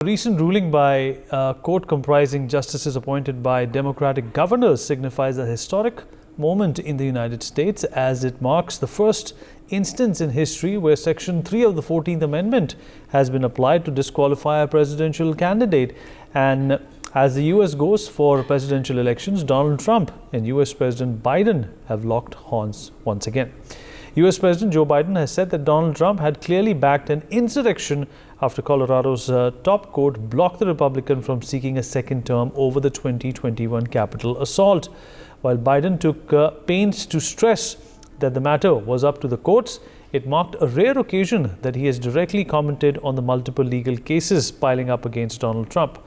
A recent ruling by a court comprising justices appointed by Democratic governors signifies a historic moment in the United States, as it marks the first instance in history where Section 3 of the 14th Amendment has been applied to disqualify a presidential candidate. And as the US goes for presidential elections, Donald Trump and US President Biden have locked horns once again. US President Joe Biden has said that Donald Trump had clearly backed an insurrection after Colorado's top court blocked the Republican from seeking a second term over the 2021 Capitol assault. While Biden took pains to stress that the matter was up to the courts, it marked a rare occasion that he has directly commented on the multiple legal cases piling up against Donald Trump.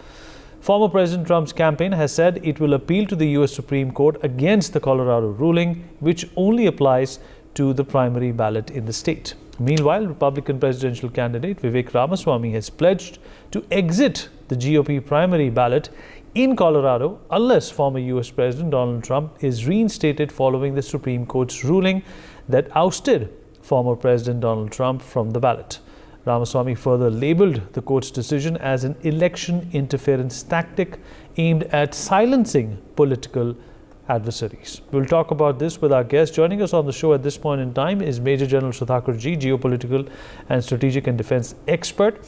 Former President Trump's campaign has said it will appeal to the US Supreme Court against the Colorado ruling, which only applies to the primary ballot in the state. Meanwhile, Republican presidential candidate Vivek Ramaswamy has pledged to exit the GOP primary ballot in Colorado unless former US President Donald Trump is reinstated following the Supreme Court's ruling that ousted former President Donald Trump from the ballot. Ramaswamy further labeled the court's decision as an election interference tactic aimed at silencing political adversaries. We'll talk about this with our guest. Joining us on the show at this point in time is Major General Sudhakar Ji, geopolitical and strategic and defense expert.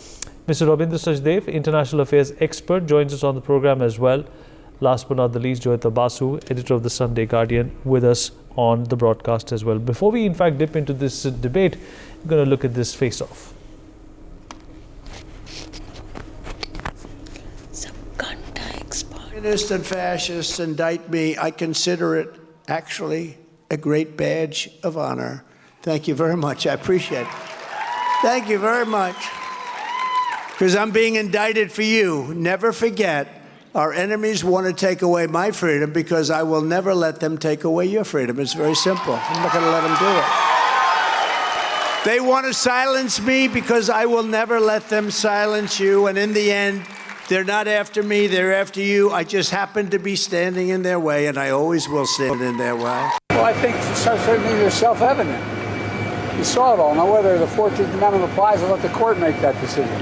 Mr. Rabindra Sachdev, international affairs expert, joins us on the program as well. Last but not the least, Joyita Basu, editor of the Sunday Guardian, with us on the broadcast as well. Before we in fact dip into this debate, we're going to look at this face-off. Communists and fascists indict me. I consider it actually a great badge of honor. Thank you very much. I appreciate it. Thank you very much. Because I'm being indicted for you. Never forget, our enemies want to take away my freedom because I will never let them take away your freedom. It's very simple. I'm not going to let them do it. They want to silence me because I will never let them silence you. And in the end, they're not after me, they're after you. I just happen to be standing in their way, and I always will stand in their way. Well, I think certainly they're self-evident. You saw it all. Now, whether the 14th Amendment applies, I'll let the court make that decision.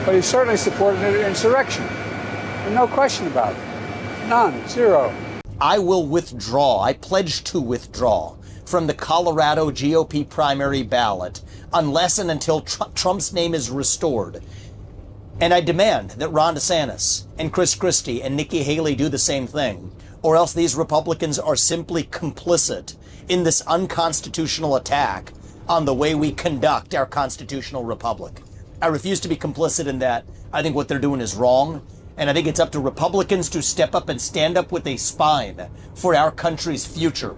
But he certainly supported an insurrection. And no question about it. None. Zero. I will withdraw. I pledge to withdraw from the Colorado GOP primary ballot unless and until Trump's name is restored. And I demand that Ron DeSantis and Chris Christie and Nikki Haley do the same thing, or else these Republicans are simply complicit in this unconstitutional attack on the way we conduct our constitutional republic. I refuse to be complicit in that. I think what they're doing is wrong, and I think it's up to Republicans to step up and stand up with a spine for our country's future.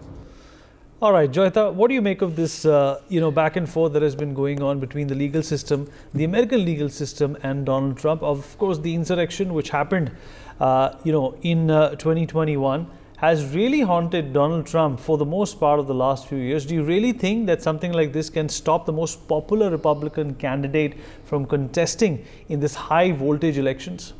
All right, Joyita, what do you make of this, back and forth that has been going on between the legal system, the American legal system, and Donald Trump? Of course, the insurrection which happened, in 2021 has really haunted Donald Trump for the most part of the last few years. Do you really think that something like this can stop the most popular Republican candidate from contesting in this high voltage elections?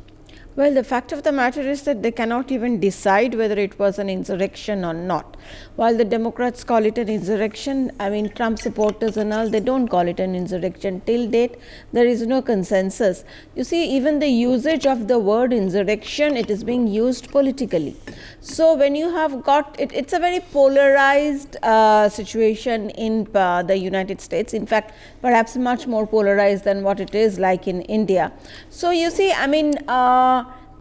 Well, the fact of the matter is that they cannot even decide whether it was an insurrection or not. While the Democrats call it an insurrection, Trump supporters and all, they don't call it an insurrection. Till date, there is no consensus. You see, even the usage of the word insurrection, it is being used politically. So when you have got, it's a very polarized situation in the United States. In fact, perhaps much more polarized than what it is like in India. So you see,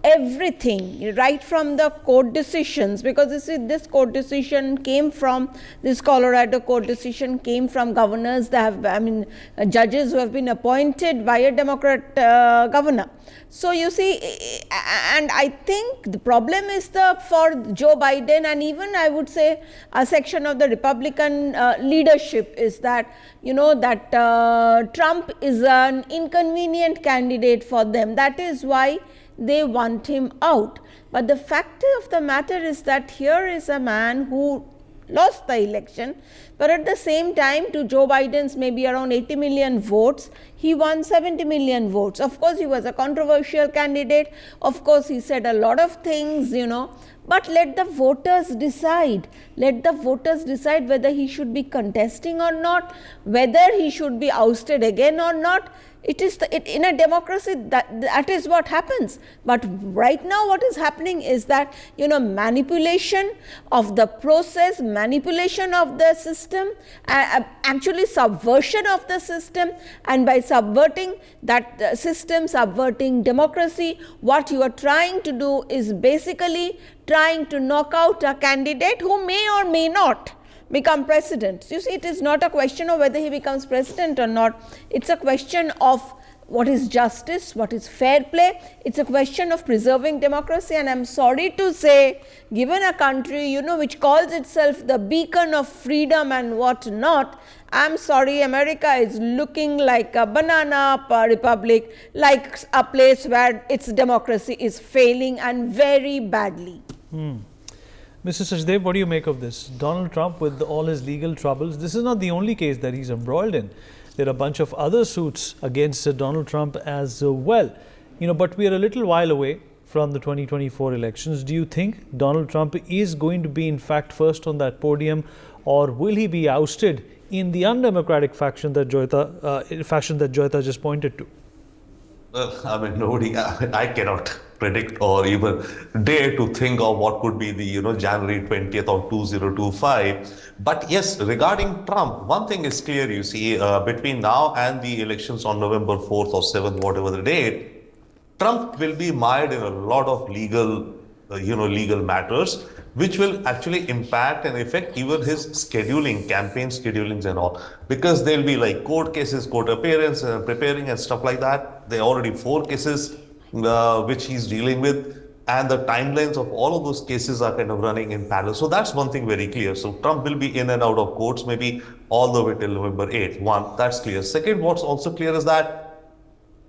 everything, right from the court decisions, because this court decision came from, this Colorado court decision came from governors that have, judges who have been appointed by a Democrat governor. So you see, and I think the problem is for Joe Biden, and even I would say a section of the Republican leadership, is that, Trump is an inconvenient candidate for them. That is why they want him out. But the fact of the matter is that here is a man who lost the election, but at the same time, to Joe Biden's maybe around 80 million votes, he won 70 million votes. Of course, he was a controversial candidate. Of course, he said a lot of things, but let the voters decide. Let the voters decide whether he should be contesting or not, whether he should be ousted again or not. It is in a democracy that is what happens. But right now what is happening is that, manipulation of the process, manipulation of the system, actually subversion of the system, and by subverting that system, subverting democracy, what you are trying to do is basically trying to knock out a candidate who may or may not become president. You see, it is not a question of whether he becomes president or not. It's a question of what is justice, what is fair play. It's a question of preserving democracy. And I'm sorry to say, given a country, which calls itself the beacon of freedom and what not, I'm sorry, America is looking like a banana republic, like a place where its democracy is failing, and very badly. Mr. Sachdev, what do you make of this? Donald Trump, with all his legal troubles, this is not the only case that he's embroiled in. There are a bunch of other suits against Donald Trump as well. But we are a little while away from the 2024 elections. Do you think Donald Trump is going to be in fact first on that podium, or will he be ousted in the undemocratic fashion that Joyita just pointed to? Well, nobody, I cannot predict or even dare to think of what could be the, January 20th of 2025. But yes, regarding Trump, one thing is clear, you see, between now and the elections on November 4th or 7th, whatever the date, Trump will be mired in a lot of legal matters, which will actually impact and affect even his scheduling, campaign schedulings and all. Because there'll be like court cases, court appearance, preparing and stuff like that. There are already 4 cases which he's dealing with. And the timelines of all of those cases are kind of running in parallel. So that's one thing very clear. So Trump will be in and out of courts, maybe all the way till November 8th. One, that's clear. Second, what's also clear is that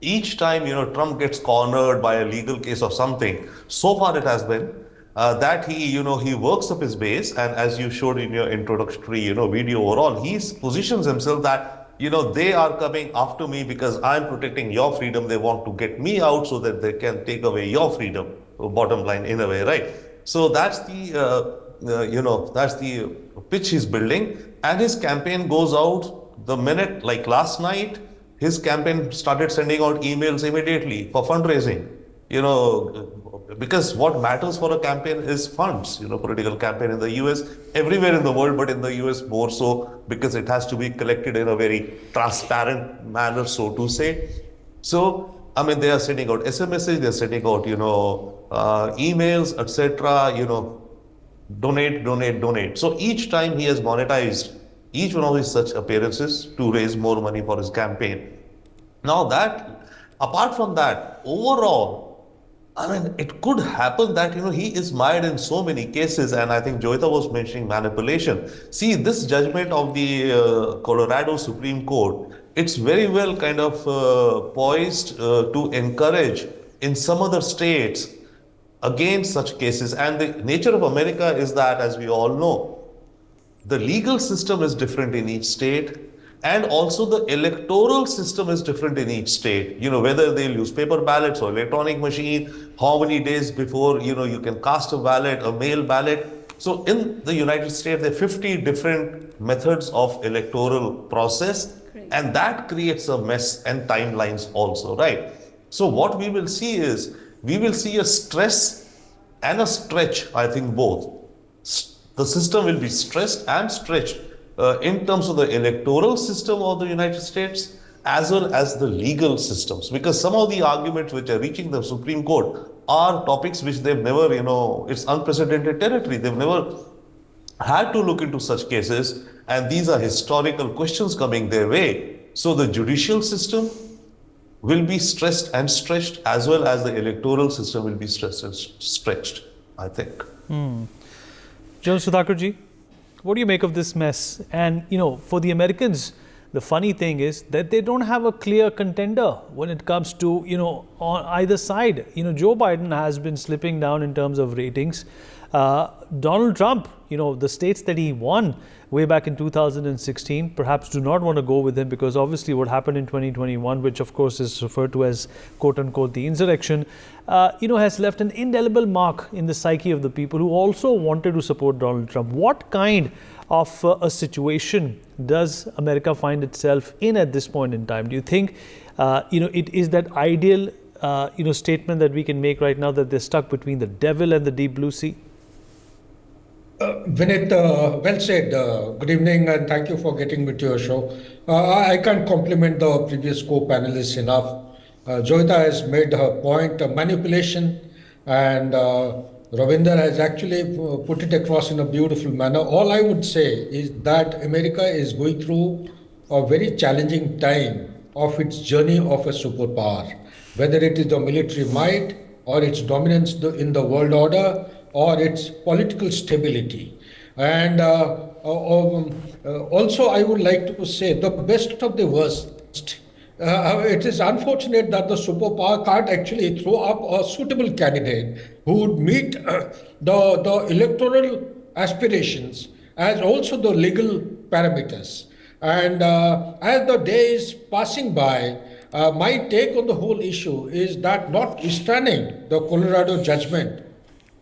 each time, Trump gets cornered by a legal case or something, so far it has been, that he works up his base, and as you showed in your introductory, video overall, he positions himself that, they are coming after me because I'm protecting your freedom. They want to get me out so that they can take away your freedom, bottom line, in a way, right? So that's the, that's the pitch he's building, and his campaign goes out the minute, like last night, his campaign started sending out emails immediately for fundraising. Because what matters for a campaign is funds, political campaign in the US, everywhere in the world, but in the US more so because it has to be collected in a very transparent manner, so to say. So, they are sending out SMSs, they're sending out, emails, etc., donate. So each time he has monetized each one of his such appearances to raise more money for his campaign. Now apart from that, overall, it could happen that, he is mired in so many cases, and I think Joyita was mentioning manipulation. See, this judgment of the Colorado Supreme Court, it's very well kind of poised to encourage in some other states against such cases. And the nature of America is that, as we all know, the legal system is different in each state, and also the electoral system is different in each state. Whether they'll use paper ballots or electronic machine, how many days before, you can cast a ballot, a mail ballot. So in the United States, there are 50 different methods of electoral process. Great. And that creates a mess and timelines also, right? So what we will see is, we will see a stress and a stretch, I think both. The system will be stressed and stretched in terms of the electoral system of the United States as well as the legal systems, because some of the arguments which are reaching the Supreme Court are topics which they've never, it's unprecedented territory. They've never had to look into such cases, and these are historical questions coming their way. So the judicial system will be stressed and stretched, as well as the electoral system will be stressed and stretched, I think. General Sudhakarji, what do you make of this mess? And, for the Americans, the funny thing is that they don't have a clear contender when it comes to, on either side. Joe Biden has been slipping down in terms of ratings. Donald Trump, the states that he won way back in 2016, perhaps do not want to go with him, because obviously what happened in 2021, which of course is referred to as quote-unquote the insurrection, has left an indelible mark in the psyche of the people who also wanted to support Donald Trump. What kind of a situation does America find itself in at this point in time? Do you think it is that ideal, statement that we can make right now that they're stuck between the devil and the deep blue sea? Vinit, well said. Good evening, and thank you for getting me to your show. I can't compliment the previous co-panelists enough. Joyita has made her point, manipulation, and Ravinder has actually put it across in a beautiful manner. All I would say is that America is going through a very challenging time of its journey of a superpower, whether it is the military might or its dominance in the world order or its political stability. And also I would like to say the best of the worst. It is unfortunate that the superpower can't actually throw up a suitable candidate who would meet the electoral aspirations as also the legal parameters. And as the day is passing by, my take on the whole issue is that notwithstanding the Colorado judgment,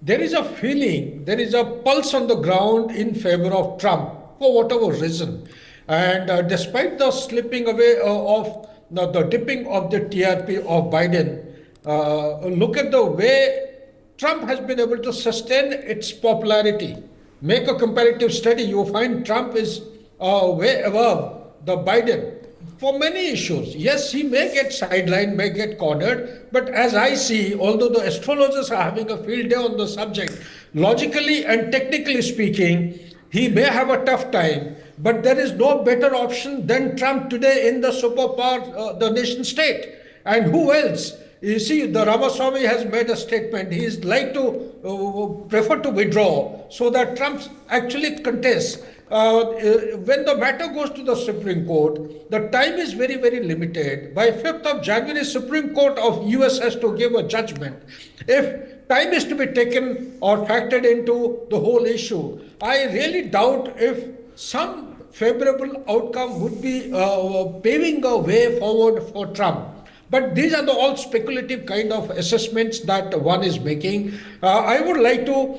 there is a feeling, there is a pulse on the ground in favor of Trump for whatever reason. And despite the slipping away of the dipping of the TRP of Biden, look at the way Trump has been able to sustain its popularity. Make a comparative study, you find Trump is way above the Biden for many issues. Yes, he may get sidelined, may get cornered, but as I see, although the astrologers are having a field day on the subject, logically and technically speaking, he may have a tough time, but there is no better option than Trump today in the superpower, the nation state. And who else? You see, the Ramaswamy has made a statement. He is like to prefer to withdraw so that Trump actually contests. When the matter goes to the Supreme Court, the time is very, very limited. By 5th of January, Supreme Court of US has to give a judgment. If time is to be taken or factored into the whole issue, I really doubt if some favorable outcome would be paving a way forward for Trump. But these are the all speculative kind of assessments that one is making. I would like to,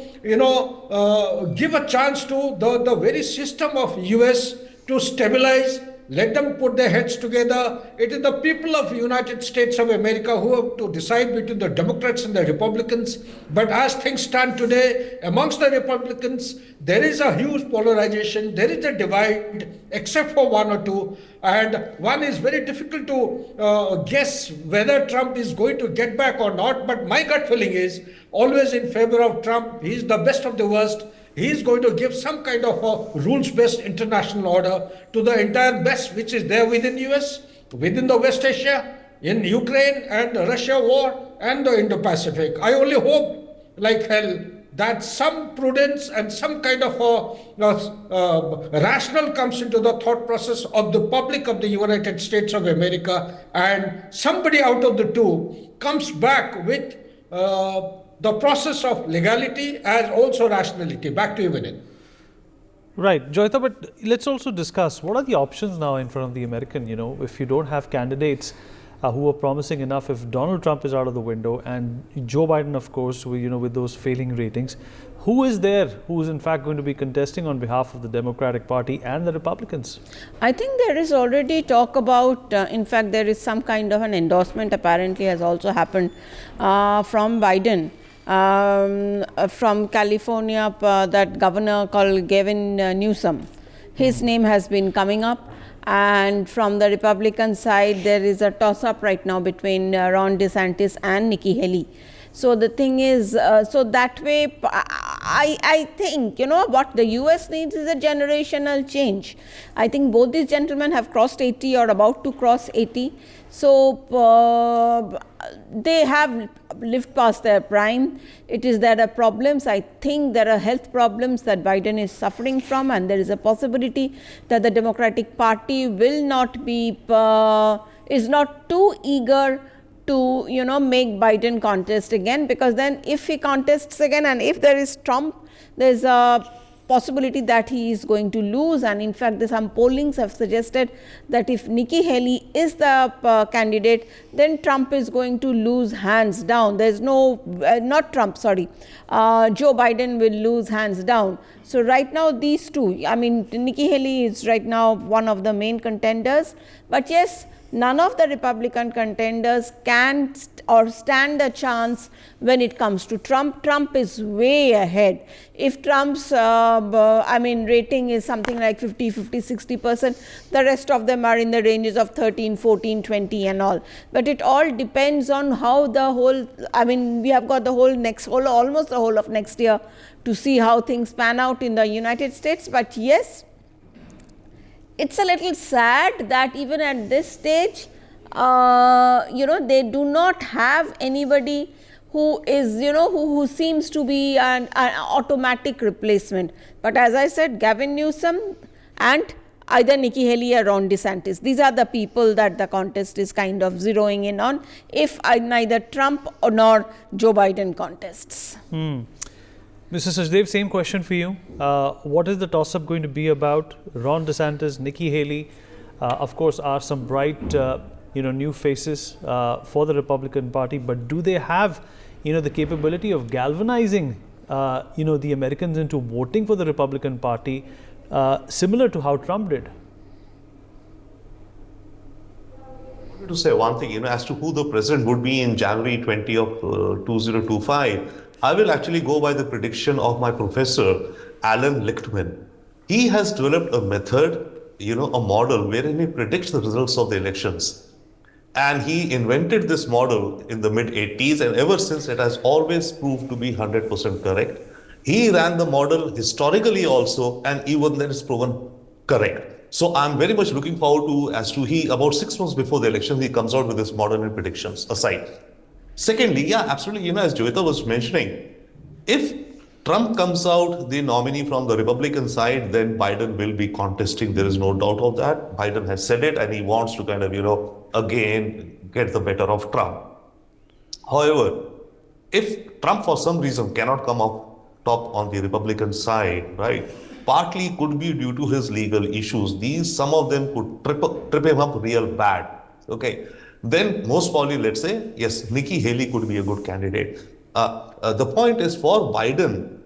give a chance to the very system of US to stabilize, let them put their heads together. It is the people of the United States of America who have to decide between the Democrats and the Republicans. But as things stand today, amongst the Republicans, there is a huge polarization, there is a divide, except for one or two. And one is very difficult to guess whether Trump is going to get back or not. But my gut feeling is always in favor of Trump. He is the best of the worst. He is going to give some kind of a rules-based international order to the entire mess which is there within US, within the West Asia, in Ukraine and Russia war and the Indo-Pacific. I only hope, like hell, that some prudence and some kind of a rational comes into the thought process of the public of the United States of America, and somebody out of the two comes back with the process of legality as also rationality. Back to you, Vinit. Right, Joyita, but let's also discuss what are the options now in front of the American, if you don't have candidates who are promising enough, if Donald Trump is out of the window and Joe Biden, of course, with those failing ratings, who is there who is in fact going to be contesting on behalf of the Democratic Party and the Republicans? I think there is already talk about, in fact, there is some kind of an endorsement apparently has also happened from Biden. From California, that governor called Gavin Newsom, his name has been coming up, and from the Republican side there is a toss-up right now between Ron DeSantis and Nikki Haley. So the thing is, so that way, I think, what the US needs is a generational change. I think both these gentlemen have crossed 80 or about to cross 80. So they have lived past their prime. It is there are problems. I think there are health problems that Biden is suffering from, and there is a possibility that the Democratic Party will not be, is not too eager to make Biden contest again, because then if he contests again and if there is Trump, there is a possibility that he is going to lose. And in fact, some pollings have suggested that if Nikki Haley is the candidate, then Trump is going to lose hands down. There is no, not Trump, sorry, Joe Biden will lose hands down. So right now these two, I mean, Nikki Haley is right now one of the main contenders, but yes, none of the Republican contenders can or stand a chance when it comes to Trump. Trump is way ahead. If Trump's rating is something like 50, 60%, the rest of them are in the ranges of 13, 14, 20 and all. But it all depends on how the whole, we have got the almost the whole of next year to see how things pan out in the United States. But yes, it's a little sad that even at this stage, they do not have anybody who is, who seems to be an automatic replacement. But as I said, Gavin Newsom and either Nikki Haley or Ron DeSantis, these are the people that the contest is kind of zeroing in on, if neither Trump nor Joe Biden contests. Mr. Sachdev, same question for you. What is the toss-up going to be about? Ron DeSantis, Nikki Haley, of course, are some bright, new faces for the Republican Party. But do they have, the capability of galvanizing, the Americans into voting for the Republican Party, similar to how Trump did? To say one thing, as to who the president would be in January 20 of 2025. I will actually go by the prediction of my professor, Alan Lichtman. He has developed a method, a model wherein he predicts the results of the elections. And he invented this model in the mid-80s, and ever since it has always proved to be 100% correct. He ran the model historically also, and even then it's proven correct. So I'm very much looking forward to, about 6 months before the election, he comes out with this model and predictions aside. Secondly, absolutely, as Joyita was mentioning, if Trump comes out the nominee from the Republican side, then Biden will be contesting. There is no doubt of that. Biden has said it, and he wants to kind of, again, get the better of Trump. However, if Trump for some reason cannot come up top on the Republican side, right, partly could be due to his legal issues. Some of them could trip him up real bad. Okay. Then most probably, let's say, yes, Nikki Haley could be a good candidate. The point is, for Biden,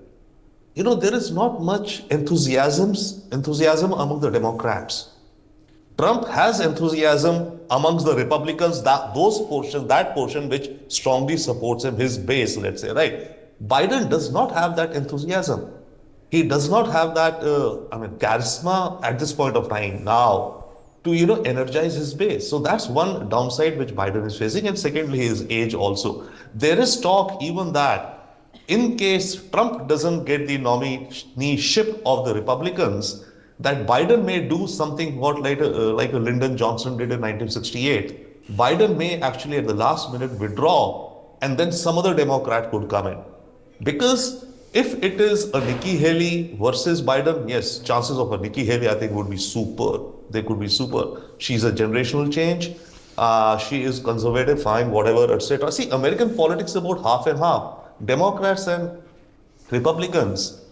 there is not much enthusiasm among the Democrats. Trump has enthusiasm amongst the Republicans, that portion which strongly supports him, his base, let's say, right? Biden does not have that enthusiasm. He does not have that, charisma at this point of time now to, energize his base. So that's one downside which Biden is facing. And secondly, his age also. There is talk even that in case Trump doesn't get the nomineeship of the Republicans, that Biden may do something like a Lyndon Johnson did in 1968. Biden may actually at the last minute withdraw, and then some other Democrat could come in. Because if it is a Nikki Haley versus Biden, yes, chances of a Nikki Haley, I think, would be super. They could be super. She's a generational change. She is conservative, fine, whatever, etc. See, American politics is about half and half. Democrats and Republicans,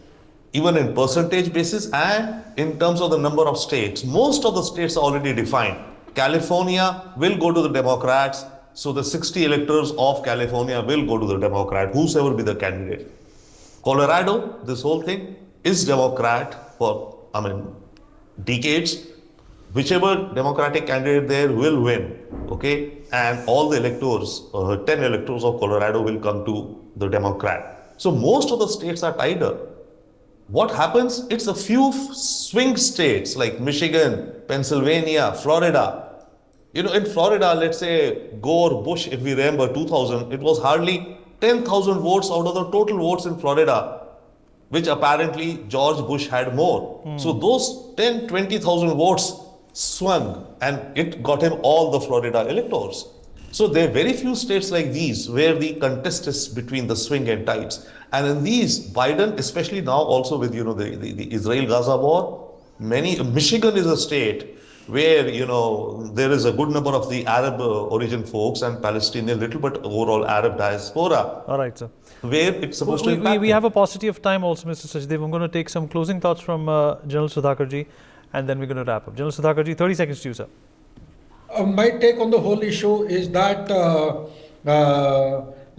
even in percentage basis and in terms of the number of states. Most of the states are already defined. California will go to the Democrats. So the 60 electors of California will go to the Democrat, whosoever be the candidate. Colorado, this whole thing is Democrat for, decades. Whichever Democratic candidate there will win, okay? And all the electors, 10 electors of Colorado will come to the Democrat. So most of the states are tied up. What happens? It's a few swing states like Michigan, Pennsylvania, Florida. In Florida, let's say Gore, Bush, if we remember 2000, it was hardly 10,000 votes out of the total votes in Florida, which apparently George Bush had more. So those 10, 20,000 votes swung, and it got him all the Florida electors. So there are very few states like these where the contest is between the swing and tides. And in these, Biden, especially now also with, the Israel-Gaza war, Michigan is a state where, there is a good number of the Arab origin folks and Palestinian, little but overall Arab diaspora. All right, sir. Where it's supposed to impact. We have a paucity of time also, Mr. Sachdev. I'm going to take some closing thoughts from General Sudhakarji, and then we're going to wrap up. General Sudhakarji, 30 seconds to you, sir. My take on the whole issue is that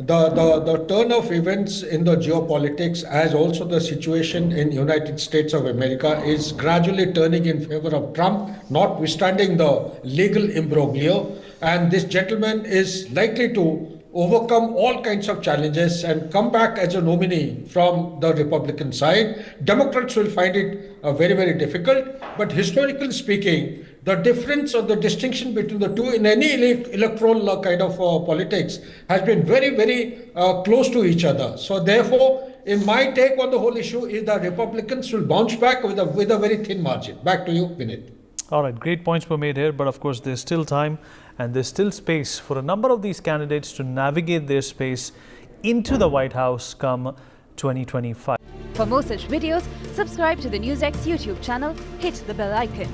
the turn of events in the geopolitics, as also the situation in United States of America, is gradually turning in favor of Trump, notwithstanding the legal imbroglio. And this gentleman is likely to overcome all kinds of challenges and come back as a nominee from the Republican side. Democrats will find it very, very difficult. But historically speaking, the difference or the distinction between the two in any electoral kind of politics has been very, very close to each other. So therefore, in my take on the whole issue is that Republicans will bounce back with a very thin margin. Back to you, Vinit. All right, great points were made here, but of course there's still time and there's still space for a number of these candidates to navigate their space into the White House come 2025. For more such videos, subscribe to the NewsX YouTube channel, hit the bell icon.